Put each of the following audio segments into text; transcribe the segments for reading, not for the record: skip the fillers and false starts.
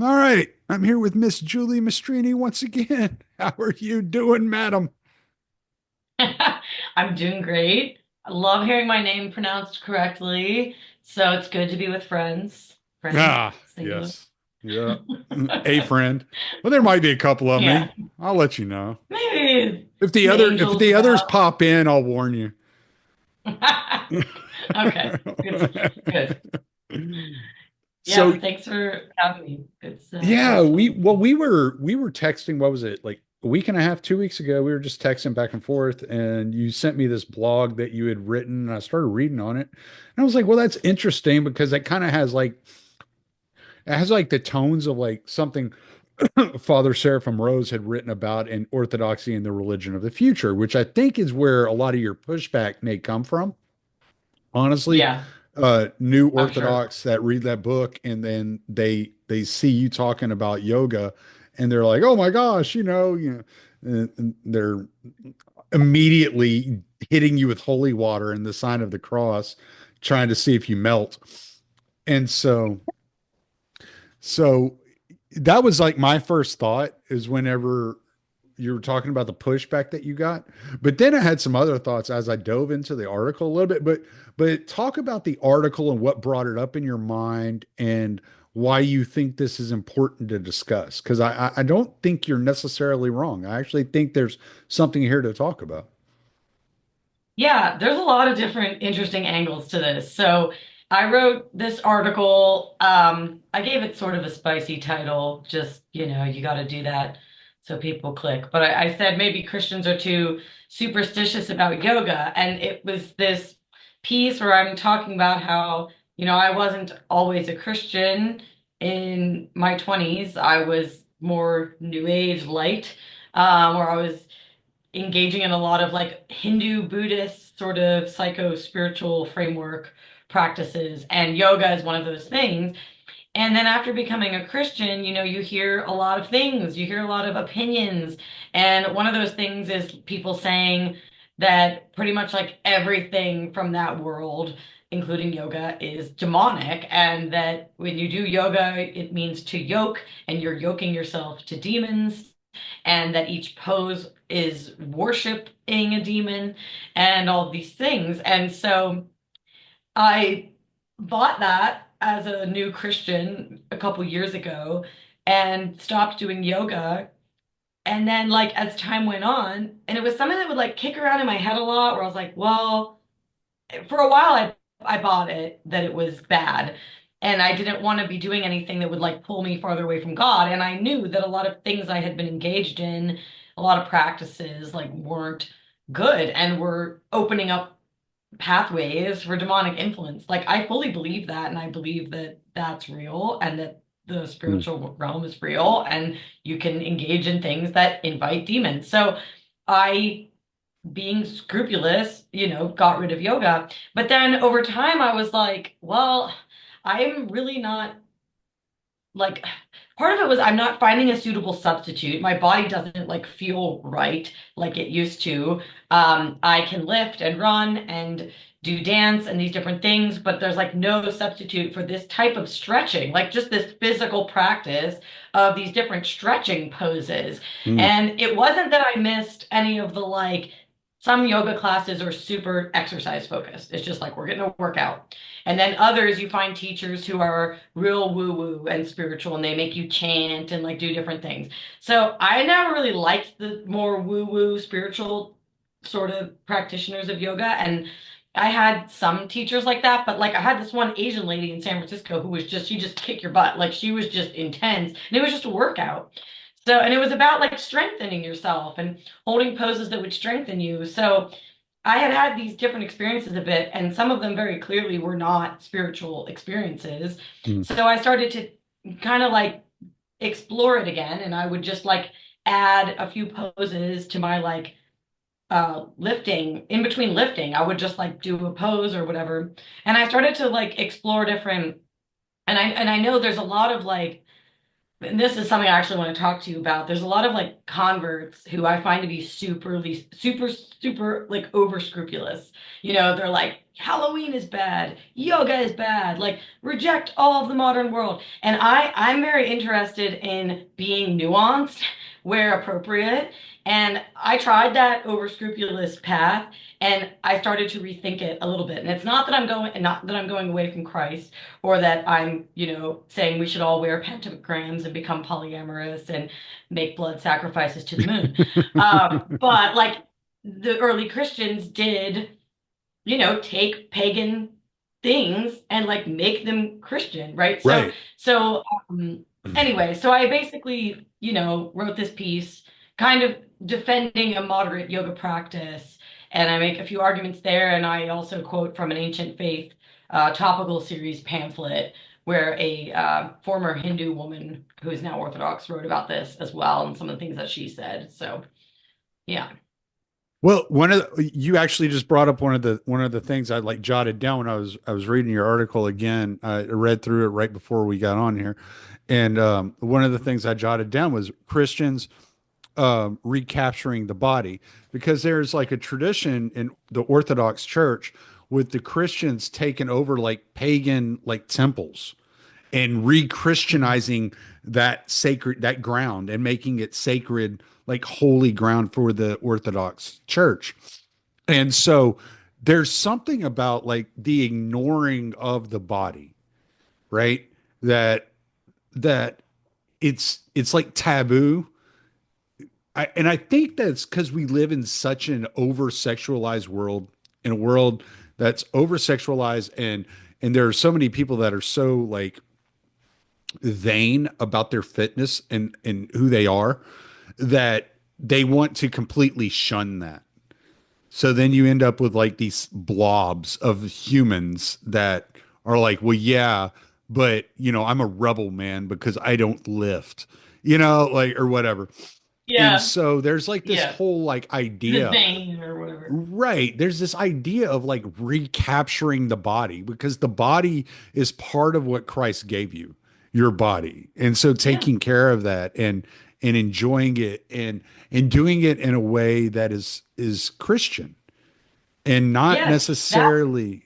All right, I'm here with Miss Julie Mastrini once again. How are you doing, madam? I'm doing great. I love hearing my name pronounced correctly. So it's good to be with friends. Friend, Ah, singular. yes. Yeah. A friend. Well, there might be a couple of Yeah, me. I'll let you know. maybe If the some other if angels the others about. pop in, I'll warn you. Okay, good stuff. Good. So Yeah, thanks for having me. It's yeah, always fun. we were texting, what was it, like a week and a half, 2 weeks ago. We were just texting back and forth, and you sent me this blog that you had written, and I started reading on it. And I was like, well, that's interesting because it kind of has like it has like the tones of like something Father Seraphim Rose had written about in Orthodoxy and the Religion of the Future, which I think is where a lot of your pushback may come from. Honestly, Yeah, new I'm sure. Orthodox that read that book and then they see you talking about yoga, and they're like, "Oh my gosh, and they're immediately hitting you with holy water and the sign of the cross, trying to see if you melt." And so that was like my first thought is whenever you were talking about the pushback that you got. But then I had some other thoughts as I dove into the article a little bit. But talk about the article and what brought it up in your mind and why you think this is important to discuss. Because I don't think you're necessarily wrong. I actually think there's something here to talk about. Yeah, there's a lot of different interesting angles to this. So I wrote this article. I gave it sort of a spicy title, just, you got to do that so people click. But I said maybe Christians are too superstitious about yoga. And it was this piece where I'm talking about how, I wasn't always a Christian in my 20s. I was more New Age light, where I was engaging in a lot of like Hindu, Buddhist sort of psycho spiritual framework practices. And yoga is one of those things. And then after becoming a Christian, you hear a lot of things, you hear a lot of opinions. And one of those things is people saying that pretty much like everything from that world, including yoga, is demonic. And that when you do yoga, it means to yoke, and you're yoking yourself to demons, and that each pose is worshiping a demon and all of these things. And so I bought that as a new Christian a couple years ago and stopped doing yoga. And then, like, as time went on, and it was something that would like kick around in my head a lot, where I was like, well, for a while I bought it that it was bad. And I didn't want to be doing anything that would like pull me farther away from God. And I knew that a lot of things I had been engaged in, a lot of practices like weren't good and were opening up pathways for demonic influence. Like I fully believe that, and I believe that that's real and that the Mm. spiritual realm is real and you can engage in things that invite demons. So I, being scrupulous, got rid of yoga. But then over time, I was like, well, I'm really not like, part of it was I'm not finding a suitable substitute. My body doesn't like feel right like it used to. I can lift and run and do dance and these different things, but there's like no substitute for this type of stretching, like just this physical practice of these different stretching poses. Mm. And it wasn't that I missed any of the like, some yoga classes are super exercise focused. It's just like we're getting a workout. And then others, you find teachers who are real woo woo and spiritual, and they make you chant and like do different things. So I never really liked the more woo woo spiritual sort of practitioners of yoga. And I had some teachers like that, but like I had this one Asian lady in San Francisco who was just, she just kicked your butt. Like she was just intense and it was just a workout. So, and it was about like strengthening yourself and holding poses that would strengthen you. So I had had these different experiences of it, and some of them very clearly were not spiritual experiences. Mm. So I started to kind of like explore it again, and I would just like add a few poses to my like lifting. In between lifting, I would just like do a pose or whatever. And I started to like explore different, and I know there's a lot of like, and this is something I actually want to talk to you about. There's a lot of like converts who I find to be super, super, super like over scrupulous. They're like Halloween is bad, yoga is bad, like reject all of the modern world. And I'm very interested in being nuanced where appropriate. And I tried that over scrupulous path and I started to rethink it a little bit. And it's not that I'm going away from Christ or that I'm, saying we should all wear pentagrams and become polyamorous and make blood sacrifices to the moon. But like the early Christians did, take pagan things and like make them Christian, right? So, Right. so anyway, so I basically, wrote this piece kind of defending a moderate yoga practice. And I make a few arguments there. And I also quote from an ancient faith topical series pamphlet where a former Hindu woman who is now Orthodox wrote about this as well and some of the things that she said. So, yeah. Well, you actually just brought up one of the things I like jotted down when I was reading your article again. I read through it right before we got on here, and one of the things I jotted down was Christians recapturing the body, because there's like a tradition in the Orthodox Church with the Christians taking over like pagan like temples and re-Christianizing that ground and making it sacred, like holy ground for the Orthodox Church. And so there's something about like the ignoring of the body, right? That it's like taboo. And I think that's because we live in such an over sexualized world, in a world that's over sexualized, and there are so many people that are so like vain about their fitness and who they are, that they want to completely shun that. So then you end up with like these blobs of humans that are like, well, yeah, but I'm a rebel, man, because I don't lift, like, or whatever. And Yeah. so there's like this Yeah. whole like The idea, vein or whatever. right? There's this idea of like recapturing the body, because the body is part of what Christ gave you, your body. And so Yeah. taking care of that and enjoying it and doing it in a way that is Christian and not Yes. That necessarily.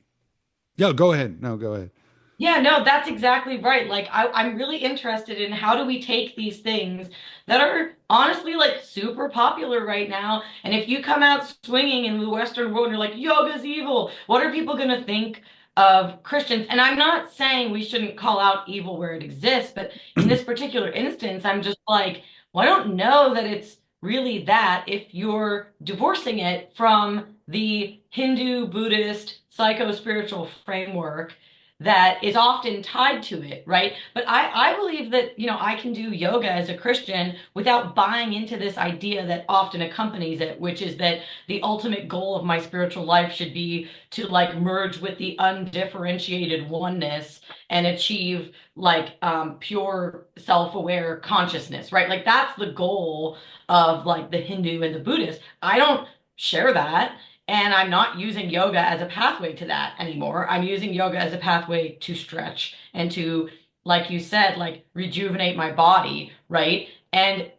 Yeah, go ahead. No, go ahead. Yeah, no, that's exactly right. Like, I'm really interested in how do we take these things that are honestly like super popular right now. And if you come out swinging in the Western world, you're like, yoga's evil. What are people going to think of Christians? And I'm not saying we shouldn't call out evil where it exists, but in this particular instance, I'm just like, well, I don't know that it's really that if you're divorcing it from the Hindu, Buddhist, psycho-spiritual framework that is often tied to it, right? But I believe that, I can do yoga as a Christian without buying into this idea that often accompanies it, which is that the ultimate goal of my spiritual life should be to like merge with the undifferentiated oneness and achieve like pure self-aware consciousness, right? Like that's the goal of like the Hindu and the Buddhist. I don't share that. And I'm not using yoga as a pathway to that anymore. I'm using yoga as a pathway to stretch and to, like you said, like rejuvenate my body, right? And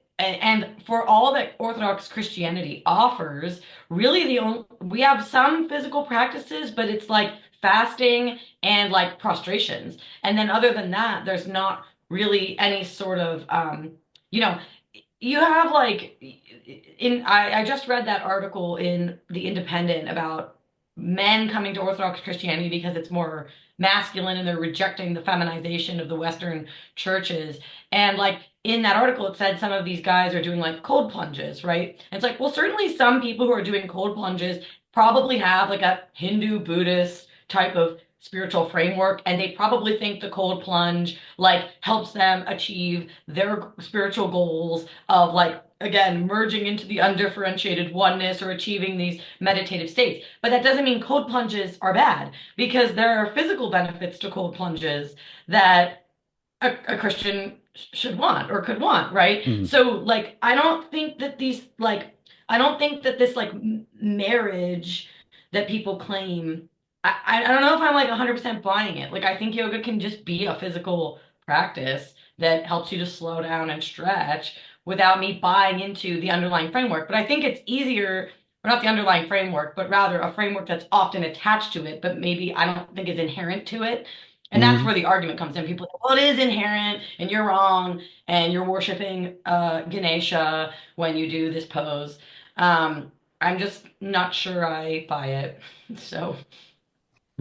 for all that Orthodox Christianity offers, really the only we have some physical practices, but it's like fasting and like prostrations. And then other than that, there's not really any sort of you know, you have like I just read that article in The Independent about men coming to Orthodox Christianity because it's more masculine and they're rejecting the feminization of the Western churches. And like in that article, it said some of these guys are doing like cold plunges, right? And it's like, well, certainly some people who are doing cold plunges probably have like a Hindu Buddhist type of spiritual framework, and they probably think the cold plunge like helps them achieve their spiritual goals of like again merging into the undifferentiated oneness or achieving these meditative states. But that doesn't mean cold plunges are bad, because there are physical benefits to cold plunges that a Christian should want or could want, right? Mhm. So like I don't think that this like marriage that people claim, I don't know if I'm like 100% buying it. Like I think yoga can just be a physical practice that helps you to slow down and stretch without me buying into the underlying framework. But I think it's easier or not the underlying framework, but rather a framework that's often attached to it, but maybe I don't think is inherent to it. And that's Hmm. where the argument comes in. People say, well, it is inherent and you're wrong and you're worshiping Ganesha when you do this pose. I'm just not sure I buy it. So,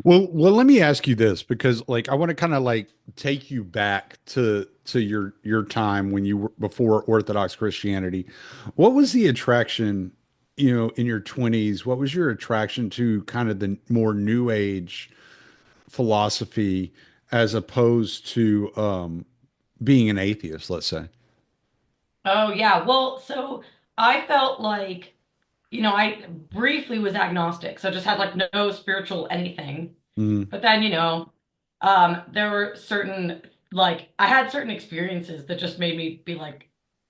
Well, let me ask you this because like I want to kind of like take you back to your time when you were before Orthodox Christianity. What was the attraction, in your 20s? What was your attraction to kind of the more new age philosophy as opposed to being an atheist, let's say? oh yeah. Well, so I felt like, I briefly was agnostic, so just had like no spiritual anything. Mm, But then, there were certain, like, I had certain experiences that just made me be like,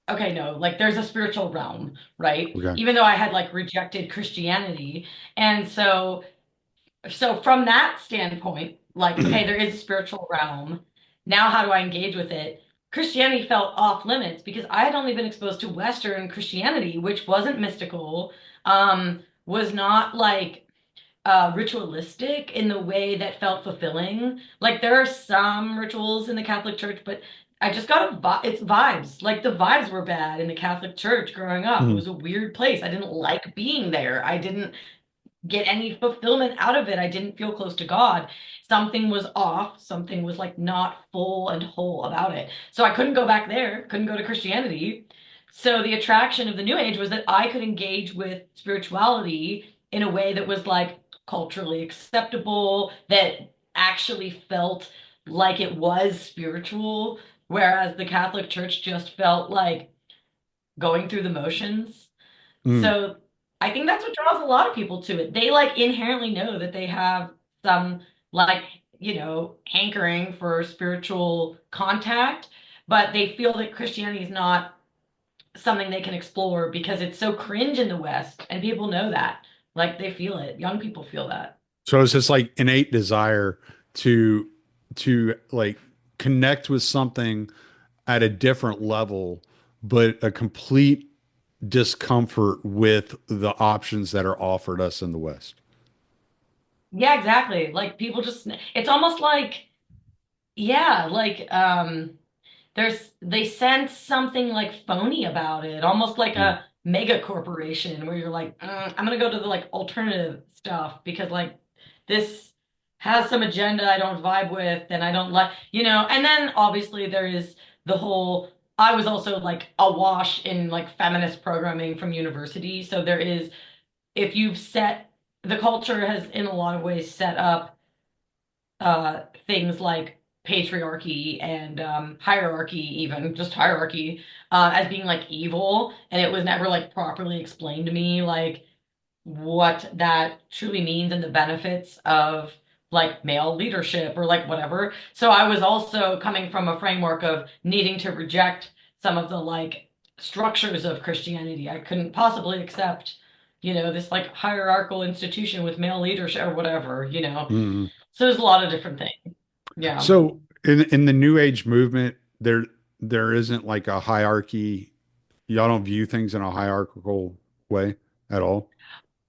okay, no, like, there's a spiritual realm, right? okay. Even though I had like rejected Christianity. And so from that standpoint, like, okay, there is a spiritual realm. Now, how do I engage with it? Christianity felt off limits because I had only been exposed to Western Christianity, which wasn't mystical, was not like ritualistic in the way that felt fulfilling. Like there are some rituals in the Catholic Church, but I just got it's vibes. Like the vibes were bad in the Catholic Church growing up. It Mm, was a weird place. I didn't like being there. I didn't get any fulfillment out of it. I didn't feel close to God. Something was off. Something was like not full and whole about it. So I couldn't go back there, couldn't go to Christianity. So the attraction of the New Age was that I could engage with spirituality in a way that was like culturally acceptable, that actually felt like it was spiritual, whereas the Catholic Church just felt like going through the motions. mm. So I think that's what draws a lot of people to it. They like inherently know that they have some like, hankering for spiritual contact, but they feel that Christianity is not something they can explore because it's so cringe in the West, and people know that. Like they feel it. Young people feel that. So it's just like innate desire to like connect with something at a different level, but a complete discomfort with the options that are offered us in the West. Yeah, exactly. Like people just it's almost like yeah, like they sense something like phony about it, almost like Mm, a mega corporation where you're like, I'm gonna go to the like alternative stuff because like this has some agenda I don't vibe with and I don't like, and then obviously there is the whole I was also like awash in like feminist programming from university. So there is if you've set the culture has in a lot of ways set up things like patriarchy and hierarchy, even just hierarchy, as being like evil. And it was never like properly explained to me, like what that truly means and the benefits of like male leadership or like whatever. So I was also coming from a framework of needing to reject some of the like structures of Christianity. I couldn't possibly accept, this like hierarchical institution with male leadership or whatever. mm. So there's a lot of different things. Yeah. So in the New Age movement, there isn't like a hierarchy. Y'all don't view things in a hierarchical way at all.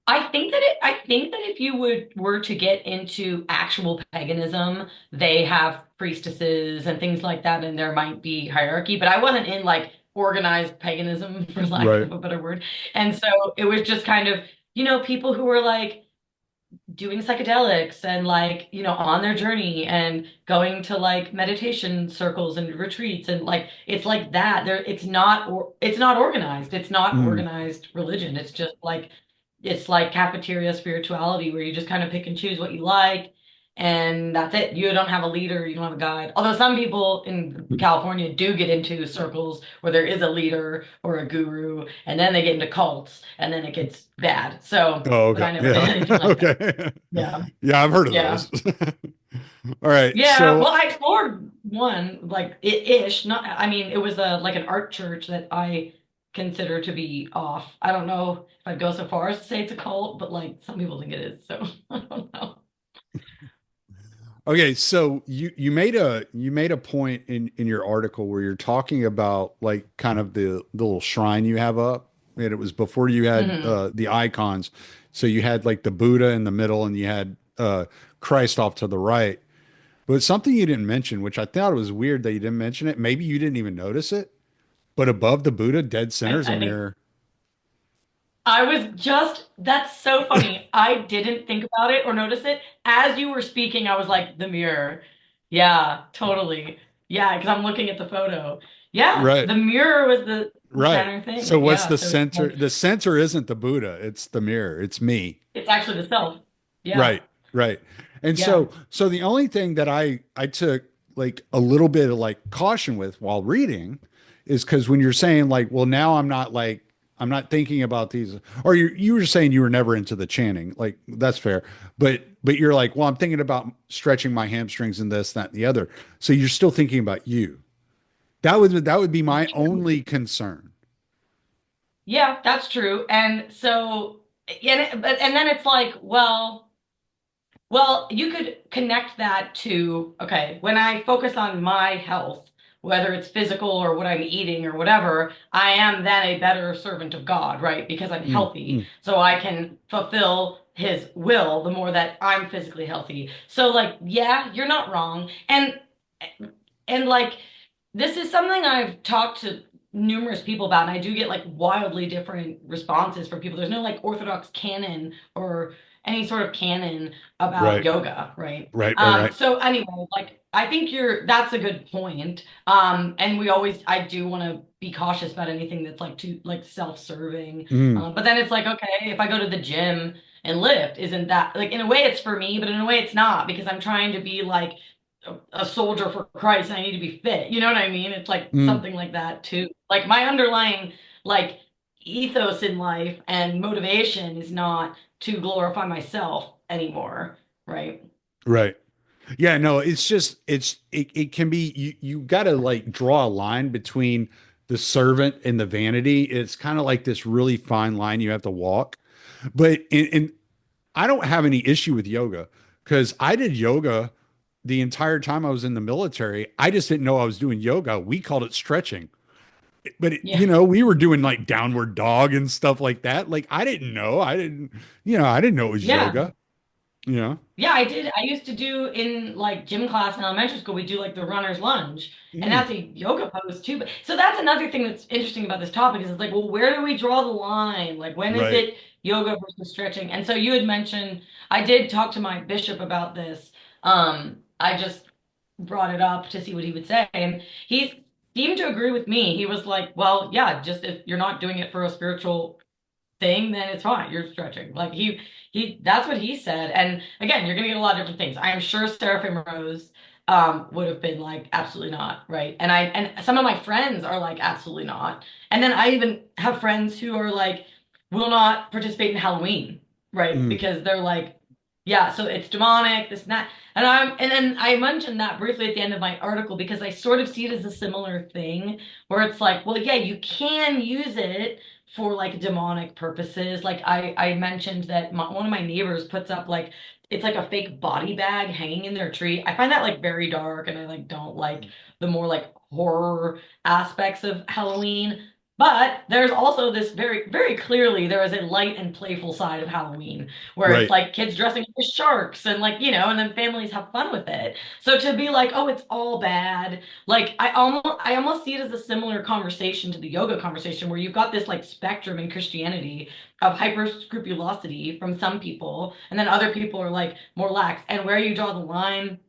I think that if you were to get into actual paganism, they have priestesses and things like that, and there might be hierarchy, but I wasn't in like organized paganism, for lack Right. of a better word. And so it was just kind of, people who were like doing psychedelics and like, on their journey and going to like meditation circles and retreats and like it's like that. It's not organized. It's not Mm. organized religion. It's like cafeteria spirituality where you just kind of pick and choose what you like and that's it. You don't have a leader, you don't have a guide. Although some people in California do get into circles where there is a leader or a guru and then they get into cults and then it gets bad. So, Oh, but okay. I never did Yeah. anything like that. Okay. Yeah. Yeah, I've heard of Yeah. those. All right. Yeah. Well, So, I explored one like ish. Not, I mean, it was a like an art church that I consider to be off. I don't know if I'd go so far as to say it's a cult, but like some people think it is. So I don't know. okay, so you made a point in your article where you're talking about like kind of the little shrine you have up. and it was before you had Hmm. the icons. So you had like the Buddha in the middle, and you had Christ off to the right. But something you didn't mention, which I thought it was weird that you didn't mention it. Maybe you didn't even notice it, but above the Buddha, dead center is a I think mirror. I was just, that's so funny. I didn't think about it or notice it. As you were speaking, I was like, the mirror. Yeah, totally. Yeah, because I'm looking at the photo. Yeah, Right. the mirror was the Right. center So thing. what's Yeah, the so it's center? like, The center isn't the Buddha, it's the mirror. It's me. it's actually the self. Yeah, Right. Right. And yeah, so the only thing that I took like a little bit of like caution with while reading is because when you're saying like, well, now I'm not thinking about these, or you were saying you were never into the chanting. Like that's fair. But you're like, well, I'm thinking about stretching my hamstrings and this, that, and the other. So you're still thinking about you. That would be my only concern. yeah, that's true. And so, and then it's like, well, you could connect that to, okay, when I focus on my health, whether it's physical or what I'm eating or whatever, I am then a better servant of God, right? Because I'm Mm, healthy. mm, So I can fulfill his will the more that I'm physically healthy. So like, yeah, you're not wrong. And like this is something I've talked to numerous people about, and I do get like wildly different responses from people. There's no like Orthodox canon or any sort of canon about right. yoga, right? Right. Right. Right. So anyway, like I think that's a good point. And I do want to be cautious about anything that's like too like self-serving. Mm, But then it's like, okay, if I go to the gym and lift, isn't that like in a way it's for me, but in a way it's not because I'm trying to be like a soldier for Christ and I need to be fit. You know what I mean? It's like mm. something like that too. Like my underlying like ethos in life and motivation is not to glorify myself anymore, right? Right. Yeah, no, it's just it can be you got to like draw a line between the servant and the vanity. It's kind of like this really fine line you have to walk. But and I don't have any issue with yoga because I did yoga the entire time I was in the military. I just didn't know I was doing yoga. We called it stretching. But Yeah. we were doing like downward dog and stuff like that. Like I didn't know. I didn't know it was Yeah. yoga, you know. Yeah, I did. I used to do in like gym class in elementary school, we do like the runner's lunge. And Mm, that's a yoga pose too. But so that's another thing that's interesting about this topic is it's like, well, where do we draw the line? Like when is right. it yoga versus stretching? And so you had mentioned I did talk to my bishop about this. I just brought it up to see what he would say. And he seemed to agree with me. He was like, well, yeah, just if you're not doing it for a spiritual thing, then it's fine. You're stretching. Like that's what he said. And again, you're gonna get a lot of different things. I'm sure Seraphim Rose would have been like, absolutely not, right? And some of my friends are like, absolutely not. And then I even have friends who are like, will not participate in Halloween, right? Mm, Because they're like, yeah, so it's demonic, this and that. And then I mentioned that briefly at the end of my article because I sort of see it as a similar thing where it's like, well, yeah, you can use it for like demonic purposes. Like I mentioned that one of my neighbors puts up like it's like a fake body bag hanging in their tree. I find that like very dark and I like don't like the more like horror aspects of Halloween. But there's also this very clearly there is a light and playful side of Halloween where it's right. like kids dressing up as sharks and like, and then families have fun with it. So to be like, oh, it's all bad, like I almost see it as a similar conversation to the yoga conversation where you've got this like spectrum in Christianity of hyper scrupulosity from some people, and then other people are like more lax. And where you draw the line,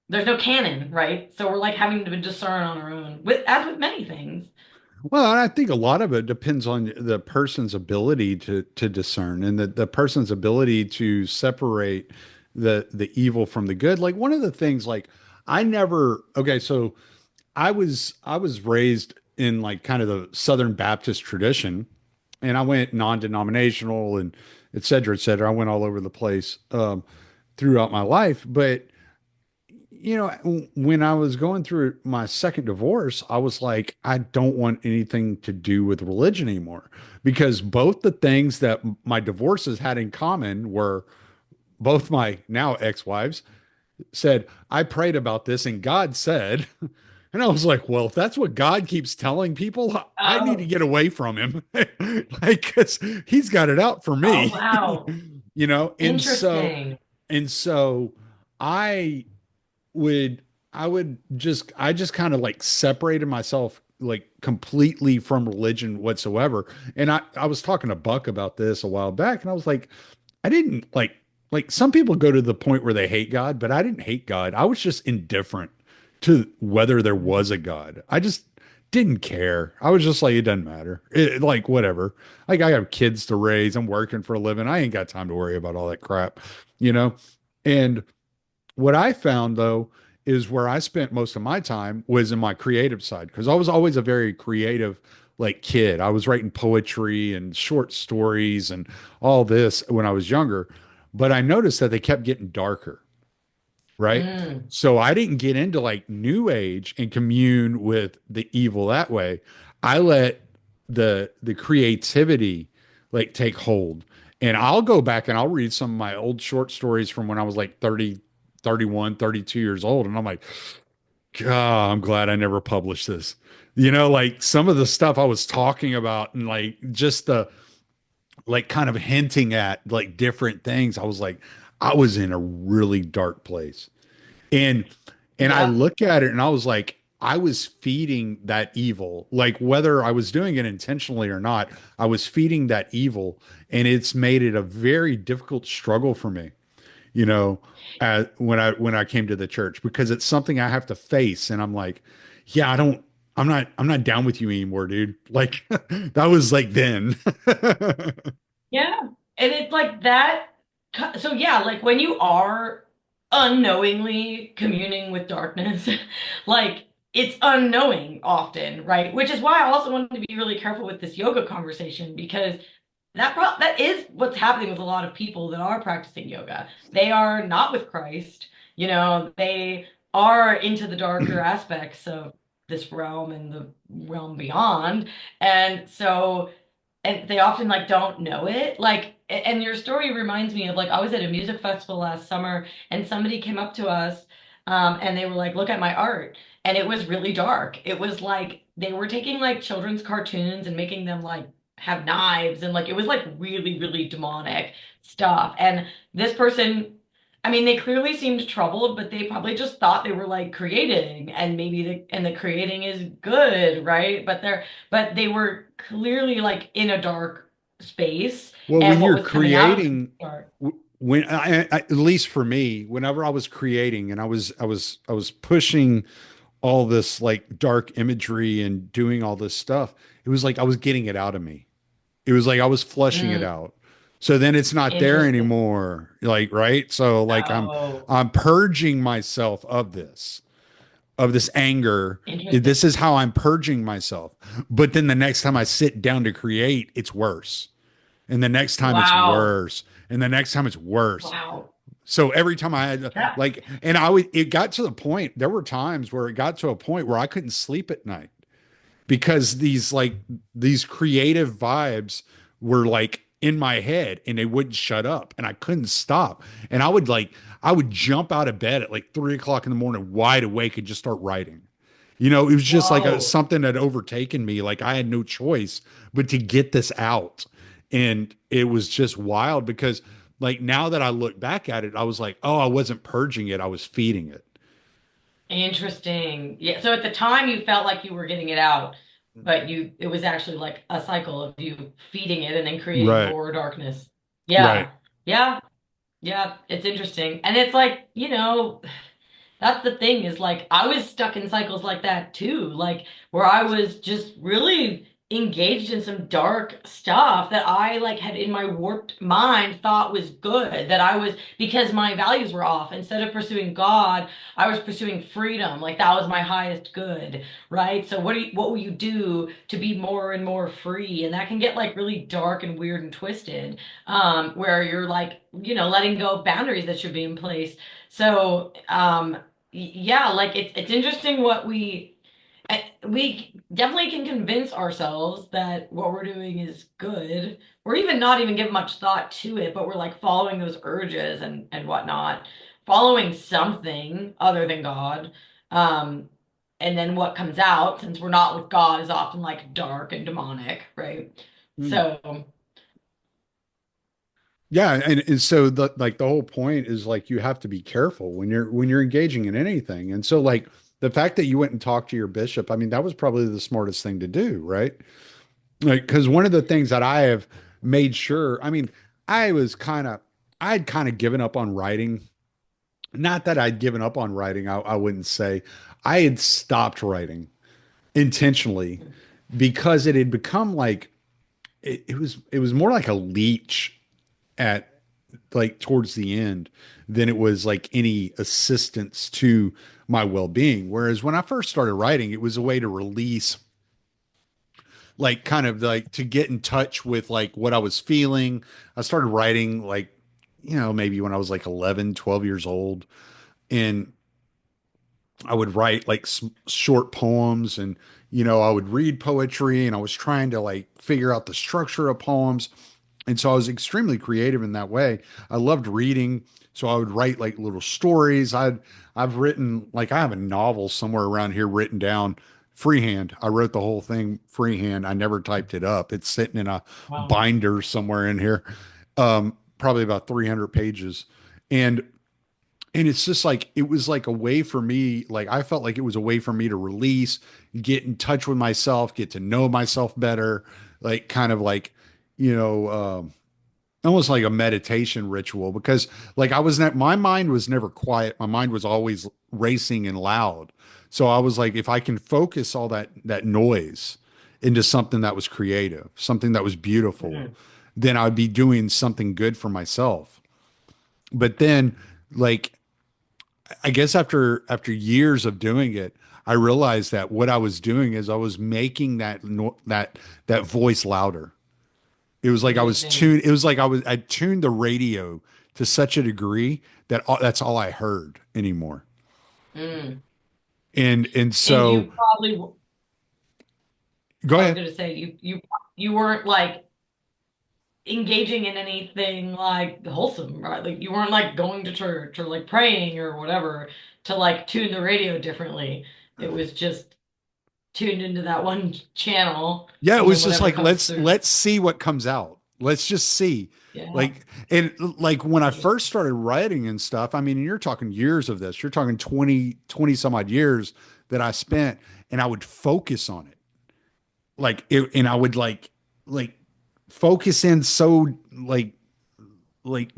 there's no canon, right? So we're like having to discern on our own, as with many things. Well, and I think a lot of it depends on the person's ability to discern and the person's ability to separate the evil from the good. Like one of the things, like I never okay, so I was raised in like kind of the Southern Baptist tradition, and I went non-denominational and et cetera, et cetera. I went all over the place throughout my life, but when I was going through my second divorce, I was like, I don't want anything to do with religion anymore because both the things that my divorces had in common were both my now ex-wives said, I prayed about this and God said, And I was like, well, if that's what God keeps telling people, I need to Oh, get away from him. Like, cause he's got it out for oh, me, wow. you know? Interesting. And so I would, I just kind of like separated myself like completely from religion whatsoever. And I was talking to Buck about this a while back, and I was like, I didn't like some people go to the point where they hate God, but I didn't hate God. I was just indifferent to whether there was a God. I just didn't care. I was just like, it doesn't matter. Like whatever. Like I have kids to raise. I'm working for a living. I ain't got time to worry about all that crap, you know? And what I found though is where I spent most of my time was in my creative side because I was always a very creative like kid. I was writing poetry and short stories and all this when I was younger, but I noticed that they kept getting darker, right? Mm, So I didn't get into like new age and commune with the evil that way. I let the creativity like take hold. And I'll go back and I'll read some of my old short stories from when I was like 30, 31, 32 years old. And I'm like, God, I'm glad I never published this. You know, like some of the stuff I was talking about and like just the like kind of hinting at like different things. I was like, I was in a really dark place. And I yep. look at it and I was like, I was feeding that evil. Like whether I was doing it intentionally or not, I was feeding that evil. And it's made it a very difficult struggle for me, you know, when I came to the church because it's something I have to face. And I'm like, yeah, I'm not down with you anymore, dude. Like that was like then. Yeah. And it's like that. So, yeah, like when you are unknowingly communing with darkness, like it's unknowing often, right? Which is why I also wanted to be really careful with this yoga conversation because that is what's happening with a lot of people that are practicing yoga. They are not with Christ, they are into the darker aspects of this realm and the realm beyond. And so and they often like don't know it. Like and your story reminds me of like I was at a music festival last summer and somebody came up to us and they were like, look at my art. And it was really dark. It was like they were taking like children's cartoons and making them like have knives and like it was like really, really demonic stuff. And this person, I mean, they clearly seemed troubled, but they probably just thought they were like creating and maybe the creating is good, right? But they were clearly like in a dark space Well, when and what you're was coming out of them creating, was dark. when at least for me, whenever I was creating and I was pushing all this like dark imagery and doing all this stuff, it was like I was getting it out of me. It was like I was flushing it Mm, out. So then it's not there interesting. anymore. Like, right? So like Oh, I'm purging myself of this anger. interesting. This is how I'm purging myself. But then the next time I sit down to create, it's worse. And the next time it's Wow. worse. And the next time it's worse. Wow. So every time I had That like, and I would, it got to the point, there were times where it got to a point where I couldn't sleep at night because these creative vibes were like in my head and they wouldn't shut up and I couldn't stop. And I would jump out of bed at like 3 o'clock in the morning, wide awake and just start writing. You know, it was just like whoa. something that overtaken me. Like I had no choice but to get this out. And it was just wild because like now that I look back at it, I was like, oh, I wasn't purging it. I was feeding it. Interesting. Yeah. So at the time you felt like you were getting it out, but it was actually like a cycle of you feeding it and then creating Right. more darkness. Right. Yeah. Yeah. Yeah. It's interesting. And it's like, that's the thing is like I was stuck in cycles like that too, like where I was just really engaged in some dark stuff that I like had in my warped mind thought was good, that I was because my values were off. Instead of pursuing God, I was pursuing freedom. Like that was my highest good, right? So what will you do to be more and more free? And that can get like really dark and weird and twisted, where you're like, letting go of boundaries that should be in place. So, yeah, like it's interesting what we definitely can convince ourselves that what we're doing is good, or even not even give much thought to it, but we're like following those urges and whatnot, following something other than God. Um, and then what comes out, since we're not with God, is often like dark and demonic, right? Mm. So, Yeah, and so the whole point is like you have to be careful when you're engaging in anything. And so like the fact that you went and talked to your bishop, I mean, that was probably the smartest thing to do, right? Like, because one of the things that I have made sure, I mean, I was kind of, I'd kind of given up on writing. Not that I'd given up on writing, I wouldn't say. I had stopped writing intentionally because it had become like it was more like a leech at like towards the end than it was like any assistance to my well-being. Whereas when I first started writing, it was a way to release, like kind of like to get in touch with like what I was feeling. I started writing like, maybe when I was like 11, 12 years old. And I would write like short poems and, I would read poetry and I was trying to like figure out the structure of poems. And so I was extremely creative in that way. I loved reading. So I would write like little stories. I've written like I have a novel somewhere around here written down freehand. I wrote the whole thing freehand. I never typed it up. It's sitting in a wow. binder somewhere in here. Probably about 300 pages. And it's just like it was like a way for me, like I felt like it was a way for me to release, get in touch with myself, get to know myself better, like kind of like, you know, almost like a meditation ritual because like I was not, my mind was never quiet. My mind was always racing and loud. So I was like, if I can focus all that noise into something that was creative, something that was beautiful, Mhm. then I'd be doing something good for myself. But then like I guess after years of doing it, I realized that what I was doing is I was making that voice louder. It was like I was Interesting. tuned. It was like I tuned the radio to such a degree that that's all I heard anymore. Mm. And And so you probably, go I was ahead. going to say, you weren't like engaging in anything like wholesome, right? Like you weren't like going to church or like praying or whatever to like tune the radio differently. It was just tuned into that one channel Yeah, it and then was just whatever like comes through. let's see what comes out. Let's just see. Yeah. Like and like when I first Interesting. started writing and stuff, I mean, you're talking years of this. You're talking 20 some odd years that I spent and I would focus on it. And I would like focus in so like like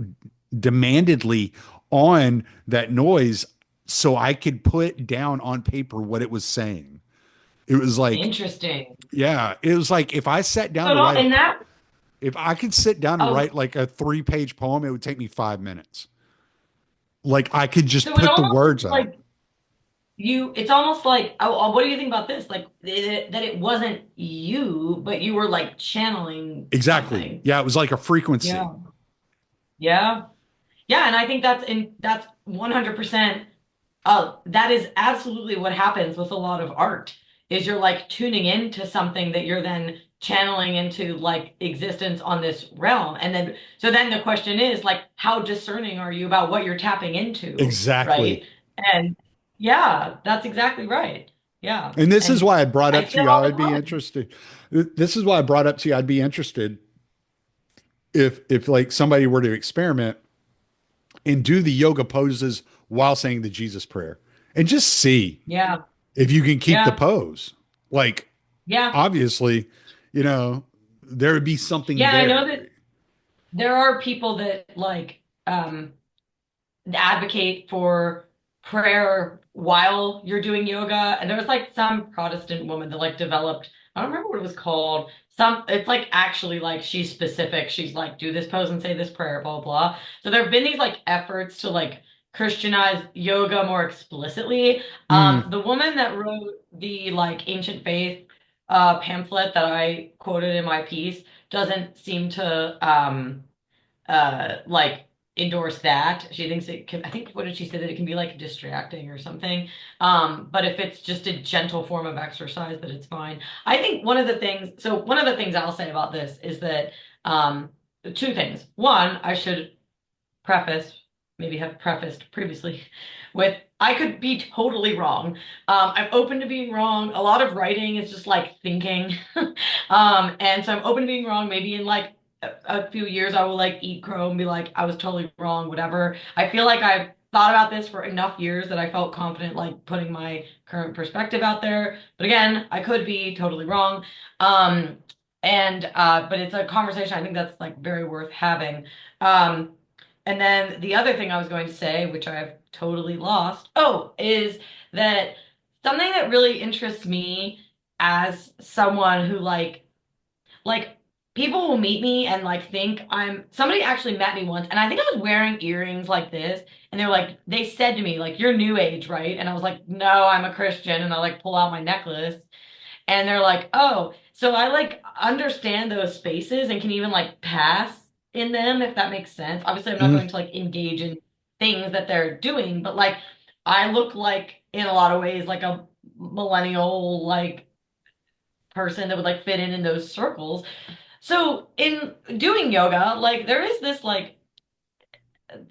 demandedly on that noise so I could put down on paper what it was saying. It was like, Interesting. yeah, it was like if I sat down So to not write a, in that, if I could sit down and oh, write like a 3 page poem, it would take me 5 minutes. Like I could just so it put the almost words out. like it's almost like, what do you think about this? Like that it wasn't you, but you were like channeling Exactly. something. Yeah, it was like a frequency. Yeah. Yeah. Yeah. And I think that's 100%. That is absolutely what happens with a lot of art is you're like tuning into something that you're then channeling into like existence on this realm. And then so then the question is like how discerning are you about what you're tapping into, Exactly. right? And yeah, that's exactly right. Yeah. And this is And why I brought I up see to it you, all I'd the be time. interested. This is why I brought up to you, I'd be interested if like somebody were to experiment and do the yoga poses while saying the Jesus prayer and just see Yeah. if you can keep the Yeah. pose. Like, Yeah. obviously, you know, there would be something Yeah. I know there. that there are people that like advocate for prayer while you're doing yoga. And there was like some Protestant woman that like developed, I don't remember what it was called. It's like actually like she's specific. She's like, do this pose and say this prayer, blah, blah, blah. So there have been these like efforts to like Christianize yoga more explicitly. Mm, The woman that wrote the like ancient faith pamphlet that I quoted in my piece doesn't seem to like endorse that. She thinks it can, I think what did she say that it can be like distracting or something. But if it's just a gentle form of exercise, that it's fine. I think one of the things I'll say about this is that two things. One, I should preface, maybe have prefaced previously with I could be totally wrong. I'm open to being wrong. A lot of writing is just like thinking. And so I'm open to being wrong. Maybe in like a few years, I will like eat crow and be like, I was totally wrong, whatever. I feel like I've thought about this for enough years that I felt confident like putting my current perspective out there. But again, I could be totally wrong. Um, but it's a conversation I think that's like very worth having. Um, and then the other thing I was going to say, which I've totally lost, is that something that really interests me as someone who like people will meet me and like think I'm somebody actually met me once and I think I was wearing earrings like this and they're like they said to me like you're new age, right? And I was like, "No, I'm a Christian." And I like pull out my necklace and they're like, "Oh." So I like understand those spaces and can even like pass in them if that makes sense. Obviously, I'm not going Mhm. to like engage in things that they're doing, but like I look like in a lot of ways like a millennial like person that would like fit in those circles. So in doing yoga, like there is this like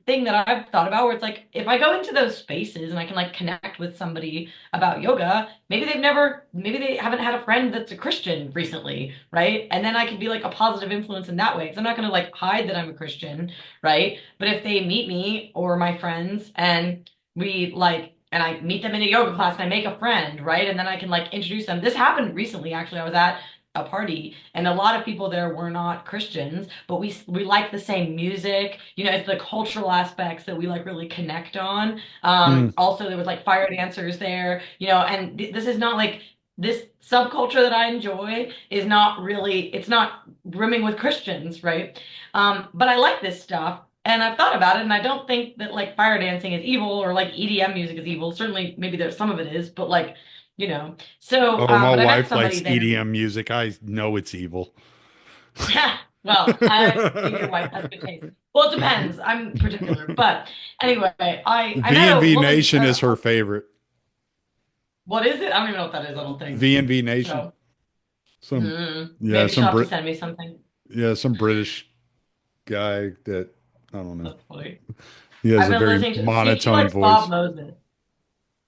thing that I've thought about where it's like if I go into those spaces and I can like connect with somebody about yoga, maybe they haven't had a friend that's a Christian recently, right? And then I can be like a positive influence in that way because I'm not going to like hide that I'm a Christian, right? But if they meet me or my friends and we like and I meet them in a yoga class and I make a friend, right? And then I can like introduce them. This happened recently, actually. I was at a party and a lot of people there were not Christians, but we like the same music. You know, it's the cultural aspects that we like really connect on. Mm. Also there was like fire dancers there, you know, and this is not like this subculture that I enjoy is not really it's not brimming with Christians, right? But I like this stuff. And I've thought about it, and I don't think that like fire dancing is evil or like EDM music is evil. Certainly, maybe there's some of it is, but like, you know. So, Oh, my but I met wife somebody likes there. EDM music. I know it's evil. Well, I think your wife has good taste. Well, it depends. I'm particular, but anyway, I met a VNV woman. Nation is her favorite. What is it? I don't even know what that is. I don't think VNV Nation. so. Some yeah, Maybe she'll some have to Brit send me something. yeah, some British guy that I don't know. That's funny. He has I've a been very listening to. She monotone likes Bob voice. Moses.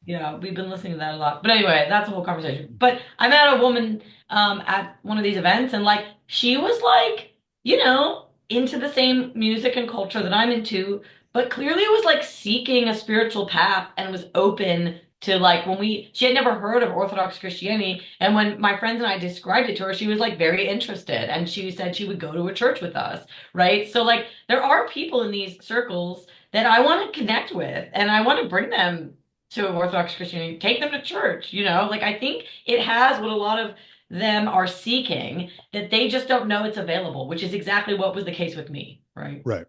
Yeah, we've been listening to that a lot. But anyway, that's a whole conversation. But I met a woman at one of these events and like she was like, you know, into the same music and culture that I'm into, but clearly was like seeking a spiritual path and was open to like when we she had never heard of Orthodox Christianity and when my friends and I described it to her, she was like very interested and she said she would go to a church with us, right? So like there are people in these circles that I want to connect with and I want to bring them to Orthodox Christianity, take them to church, you know? Like I think it has what a lot of them are seeking that they just don't know it's available, which is exactly what was the case with me, right? Right.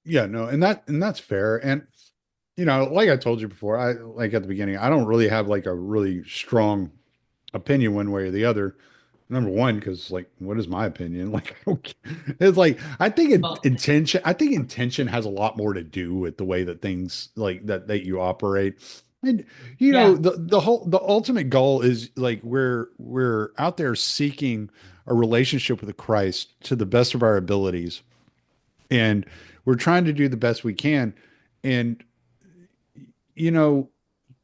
Yeah, no, and that's fair. And like I told you before, I like at the beginning, I don't really have like a really strong opinion one way or the other. Number one, because like, what is my opinion? Like, I don't care. It's like I think Well, intention. I think intention has a lot more to do with the way that things like that you operate. And yeah, the ultimate goal is like we're out there seeking a relationship with Christ to the best of our abilities, and we're trying to do the best we can. And you know,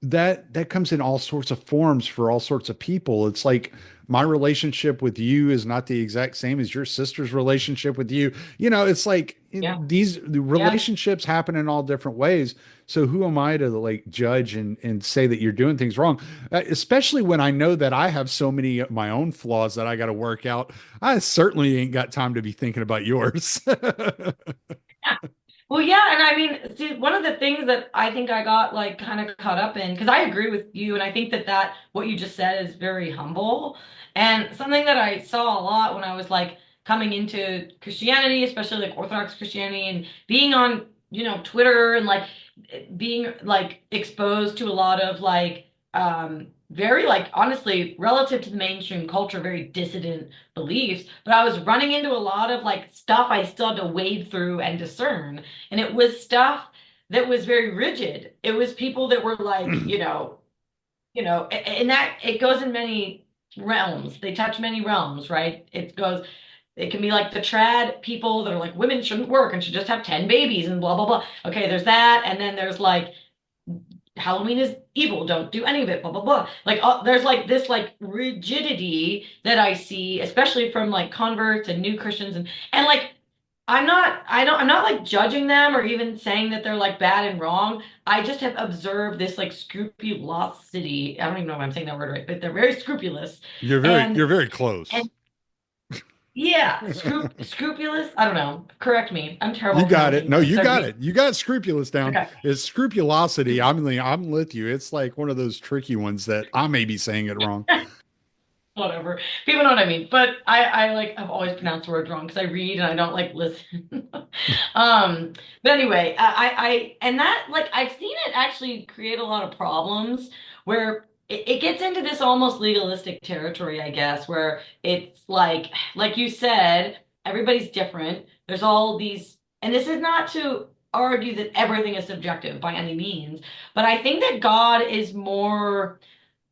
that comes in all sorts of forms for all sorts of people. It's like my relationship with you is not the exact same as your sister's relationship with you. It's like yeah, the yeah. relationships happen in all different ways. So who am I to like judge and say that you're doing things wrong? Especially when I know that I have so many of my own flaws that I got to work out. I certainly ain't got time to be thinking about yours. Well, yeah, and I mean, see, one of the things that I think I got like kind of caught up in, because I agree with you, and I think that what you just said is very humble, and something that I saw a lot when I was like coming into Christianity, especially like Orthodox Christianity, and being on, Twitter and like being like exposed to a lot of like very like honestly relative to the mainstream culture, very dissident beliefs, but I was running into a lot of like stuff I still had to wade through and discern. And it was stuff that was very rigid. It was people that were like, and that it goes in many realms. They touch many realms, right? It can be like the trad people that are like women shouldn't work and should just have 10 babies and blah blah blah. Okay, there's that. And then there's like Halloween is evil. Don't do any of it. Blah blah blah. Like there's like this like rigidity that I see, especially from like converts and new Christians, and like I'm not like judging them or even saying that they're like bad and wrong. I just have observed this like scrupulosity. I don't even know if I'm saying that word right, but they're very scrupulous, You're and very close. and yeah, scrupulous. I don't know. Correct me. I'm terrible You at got it. pronouncing No, words. you So got it. You got scrupulous down. okay. It's scrupulosity. I'm with you. It's like one of those tricky ones that I may be saying it wrong. Whatever. People know what I mean. But I like I've always pronounced words wrong because I read and I don't like listen. Um, but anyway, and that like I've seen it actually create a lot of problems where it gets into this almost legalistic territory, I guess, where it's like you said, everybody's different. There's all these, and this is not to argue that everything is subjective by any means, but I think that God is more